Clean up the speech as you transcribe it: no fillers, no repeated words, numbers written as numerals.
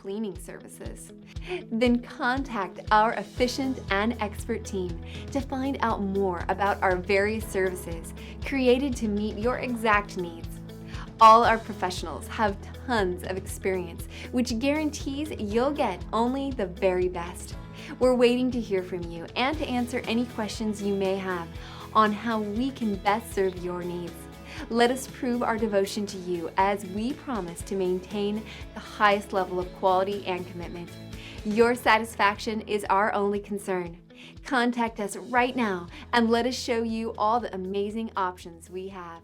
cleaning services? Then contact our efficient and expert team to find out more about our various services created to meet your exact needs. All our professionals have tons of experience, which guarantees you'll get only the very best. We're waiting to hear from you and to answer any questions you may have on how we can best serve your needs. Let us prove our devotion to you as we promise to maintain the highest level of quality and commitment. Your satisfaction is our only concern. Contact us right now and let us show you all the amazing options we have.